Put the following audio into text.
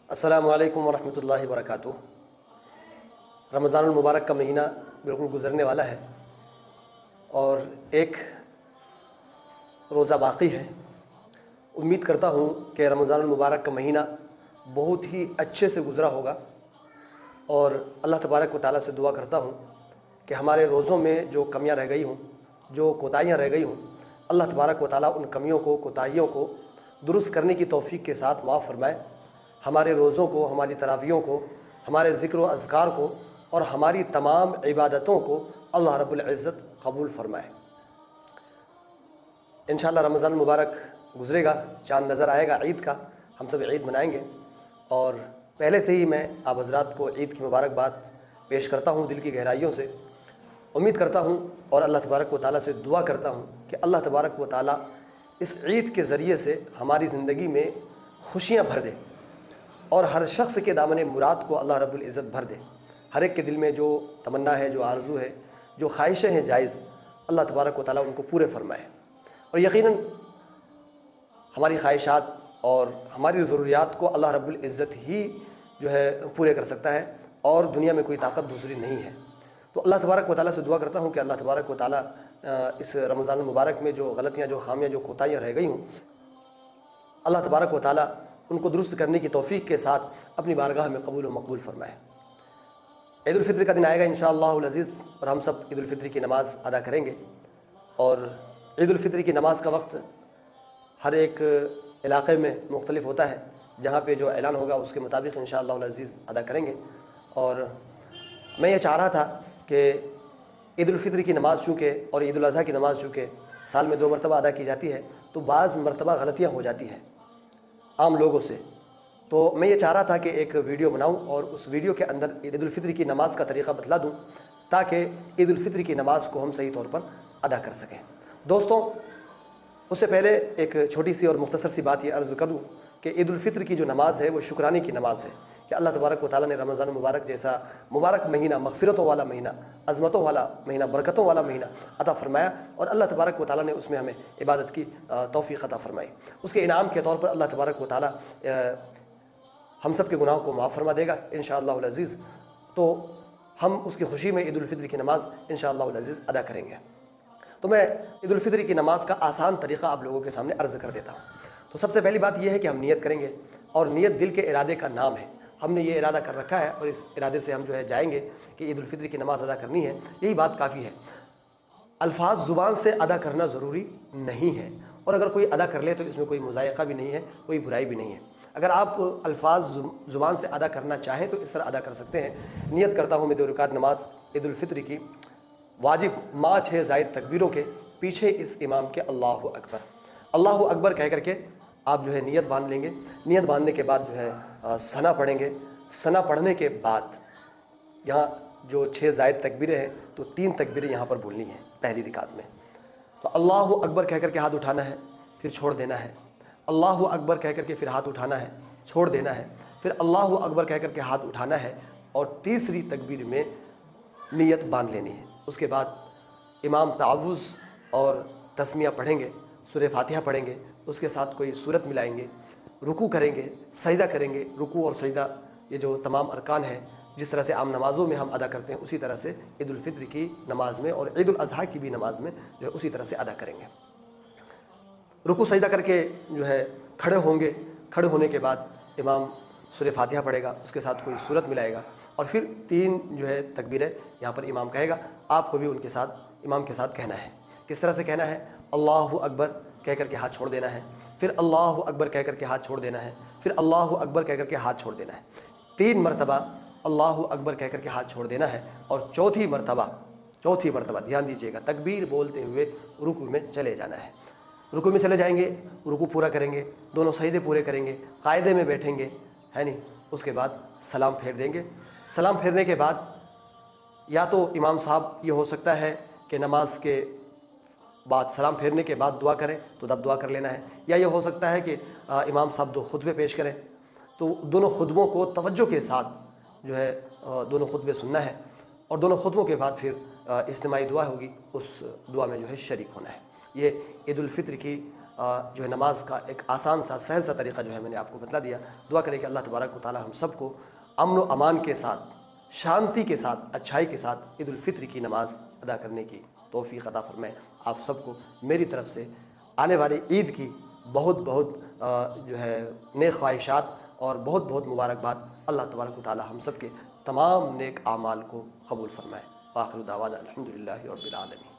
السلام علیکم ورحمۃ اللہ وبرکاتہ۔ رمضان المبارک کا مہینہ بالکل گزرنے والا ہے اور ایک روزہ باقی ہے۔ امید کرتا ہوں کہ رمضان المبارک کا مہینہ بہت ہی اچھے سے گزرا ہوگا اور اللہ تبارک و تعالیٰ سے دعا کرتا ہوں کہ ہمارے روزوں میں جو کمیاں رہ گئی ہوں، جو کوتاہیاں رہ گئی ہوں، اللہ تبارک و تعالیٰ ان کمیوں کو، کوتاہیوں کو درست کرنے کی توفیق کے ساتھ معاف فرمائے۔ ہمارے روزوں کو، ہماری تراویحوں کو، ہمارے ذکر و اذکار کو اور ہماری تمام عبادتوں کو اللہ رب العزت قبول فرمائے۔ انشاءاللہ رمضان المبارک گزرے گا، چاند نظر آئے گا عید کا، ہم سب عید منائیں گے اور پہلے سے ہی میں آپ حضرات کو عید کی مبارکباد پیش کرتا ہوں دل کی گہرائیوں سے۔ امید کرتا ہوں اور اللہ تبارک و تعالیٰ سے دعا کرتا ہوں کہ اللہ تبارک و تعالیٰ اس عید کے ذریعے سے ہماری زندگی میں خوشیاں بھر دے اور ہر شخص کے دامن مراد کو اللہ رب العزت بھر دے۔ ہر ایک کے دل میں جو تمنا ہے، جو آرزو ہے، جو خواہشیں ہیں جائز، اللہ تبارک و تعالیٰ ان کو پورے فرمائے۔ اور یقیناً ہماری خواہشات اور ہماری ضروریات کو اللہ رب العزت ہی جو ہے پورے کر سکتا ہے اور دنیا میں کوئی طاقت دوسری نہیں ہے۔ تو اللہ تبارک و تعالیٰ سے دعا کرتا ہوں کہ اللہ تبارک و تعالیٰ اس رمضان المبارک میں جو غلطیاں، جو خامیاں، جو کوتاہیاں رہ گئی ہوں، اللہ تبارک و تعالیٰ ان کو درست کرنے کی توفیق کے ساتھ اپنی بارگاہ میں قبول و مقبول فرمائے۔ عید الفطر کا دن آئے گا انشاءاللہ العزیز اور ہم سب عید الفطر کی نماز ادا کریں گے اور عید الفطر کی نماز کا وقت ہر ایک علاقے میں مختلف ہوتا ہے، جہاں پہ جو اعلان ہوگا اس کے مطابق انشاءاللہ العزیز ادا کریں گے۔ اور میں یہ چاہ رہا تھا کہ عید الفطر کی نماز چونکہ اور عید الاضحیٰ کی نماز چونکہ سال میں 2 مرتبہ ادا کی جاتی ہے تو بعض مرتبہ غلطیاں ہو جاتی ہیں عام لوگوں سے، تو میں یہ چاہ رہا تھا کہ ایک ویڈیو بناؤں اور اس ویڈیو کے اندر عید الفطر کی نماز کا طریقہ بتلا دوں تاکہ عید الفطر کی نماز کو ہم صحیح طور پر ادا کر سکیں۔ دوستوں، اس سے پہلے ایک چھوٹی سی اور مختصر سی بات یہ عرض کروں کہ عید الفطر کی جو نماز ہے وہ شکرانے کی نماز ہے کہ اللہ تبارک و تعالیٰ نے رمضان المبارک جیسا مبارک مہینہ، مغفرتوں والا مہینہ، عظمتوں والا مہینہ، برکتوں والا مہینہ عطا فرمایا اور اللہ تبارک و تعالیٰ نے اس میں ہمیں عبادت کی توفیق عطا فرمائی۔ اس کے انعام کے طور پر اللہ تبارک و تعالیٰ ہم سب کے گناہوں کو معاف فرما دے گا انشاءاللہ العزیز۔ تو ہم اس کی خوشی میں عید الفطر کی نماز انشاءاللہ العزیز ادا کریں گے۔ تو میں عید الفطر کی نماز کا آسان طریقہ آپ لوگوں کے سامنے عرض کر دیتا ہوں۔ تو سب سے پہلی بات یہ ہے کہ ہم نیت کریں گے اور نیت دل کے ارادے کا نام ہے۔ ہم نے یہ ارادہ کر رکھا ہے اور اس ارادے سے ہم جو ہے جائیں گے کہ عید الفطر کی نماز ادا کرنی ہے، یہی بات کافی ہے۔ الفاظ زبان سے ادا کرنا ضروری نہیں ہے اور اگر کوئی ادا کر لے تو اس میں کوئی مضائقہ بھی نہیں ہے، کوئی برائی بھی نہیں ہے۔ اگر آپ الفاظ زبان سے ادا کرنا چاہیں تو اس طرح ادا کر سکتے ہیں۔ نیت کرتا ہوں میں 2 رکعت نماز عید الفطر کی واجب ماہ 6 زائد تکبیروں کے پیچھے اس امام کے اللہ اکبر، اللہ اکبر کہہ کر کے آپ جو ہے نیت باندھ لیں گے۔ نیت باندھنے کے بعد جو ہے ثنا پڑھیں گے۔ ثنا پڑھنے کے بعد یہاں جو 6 زائد تکبیریں ہیں تو 3 تکبیریں یہاں پر بولنی ہیں پہلی رکعت میں۔ تو اللہ اکبر کہہ کر کے ہاتھ اٹھانا ہے، پھر چھوڑ دینا ہے۔ اللہ اکبر کہہ کر کے پھر ہاتھ اٹھانا ہے، چھوڑ دینا ہے، پھر اللہ اکبر کہہ کر کے ہاتھ اٹھانا ہے اور تیسری تکبیر میں نیت باندھ لینی ہے۔ اس کے بعد امام تعوذ اور تسمیہ پڑھیں گے، سورہ فاتحہ پڑھیں گے، اس کے ساتھ کوئی سورت ملائیں گے، رکوع کریں گے، سجدہ کریں گے۔ رکوع اور سجدہ یہ جو تمام ارکان ہیں جس طرح سے عام نمازوں میں ہم ادا کرتے ہیں اسی طرح سے عید الفطر کی نماز میں اور عید الاضحیٰ کی بھی نماز میں جو ہے اسی طرح سے ادا کریں گے۔ رکوع سجدہ کر کے جو ہے کھڑے ہوں گے۔ کھڑے ہونے کے بعد امام سورہ فاتحہ پڑھے گا، اس کے ساتھ کوئی سورت ملائے گا اور پھر 3 جو ہے تکبیریں یہاں پر امام کہے گا، آپ کو بھی ان کے ساتھ امام کے ساتھ کہنا ہے۔ کس طرح سے کہنا ہے؟ اللہ اکبر کہہ کر کے ہاتھ چھوڑ دینا ہے، پھر اللہ اکبر کہہ کر کے ہاتھ چھوڑ دینا ہے، پھر اللہ اکبر کہہ کر کے ہاتھ چھوڑ دینا ہے۔ 3 مرتبہ اللہ اکبر کہہ کر کے ہاتھ چھوڑ دینا ہے اور چوتھی مرتبہ دھیان دیجیے گا تکبیر بولتے ہوئے رکوع میں چلے جانا ہے۔ رکوع میں چلے جائیں گے، رکوع پورا کریں گے، دونوں سجدے پورے کریں گے، قاعدے میں بیٹھیں گے، ہے نہیں؟ اس کے بعد سلام پھیر دیں گے۔ سلام پھیرنے کے بعد یا تو امام صاحب یہ ہو سکتا ہے کہ نماز کے بعد سلام پھیرنے کے بعد دعا کریں تو تب دعا کر لینا ہے، یا یہ ہو سکتا ہے کہ امام صاحب 2 خطبے پیش کریں تو دونوں خطبوں کو توجہ کے ساتھ جو ہے دونوں خطبے سننا ہے اور دونوں خطبوں کے بعد پھر اجتماعی دعا ہوگی، اس دعا میں جو ہے شریک ہونا ہے۔ یہ عید الفطر کی جو ہے نماز کا ایک آسان سا سہل سا طریقہ جو ہے میں نے آپ کو بتلا دیا۔ دعا کریں کہ اللہ تبارک و تعالی ہم سب کو امن و امان کے ساتھ، شانتی کے ساتھ، اچھائی کے ساتھ عید الفطر کی نماز ادا کرنے کی توفیق عطا فرمائے۔ آپ سب کو میری طرف سے آنے والی عید کی بہت بہت جو ہے نیک خواہشات اور بہت بہت مبارکباد۔ اللہ تبارک و تعالی ہم سب کے تمام نیک اعمال کو قبول فرمائے۔ وآخر دعوانا الحمدللہ رب العالمین۔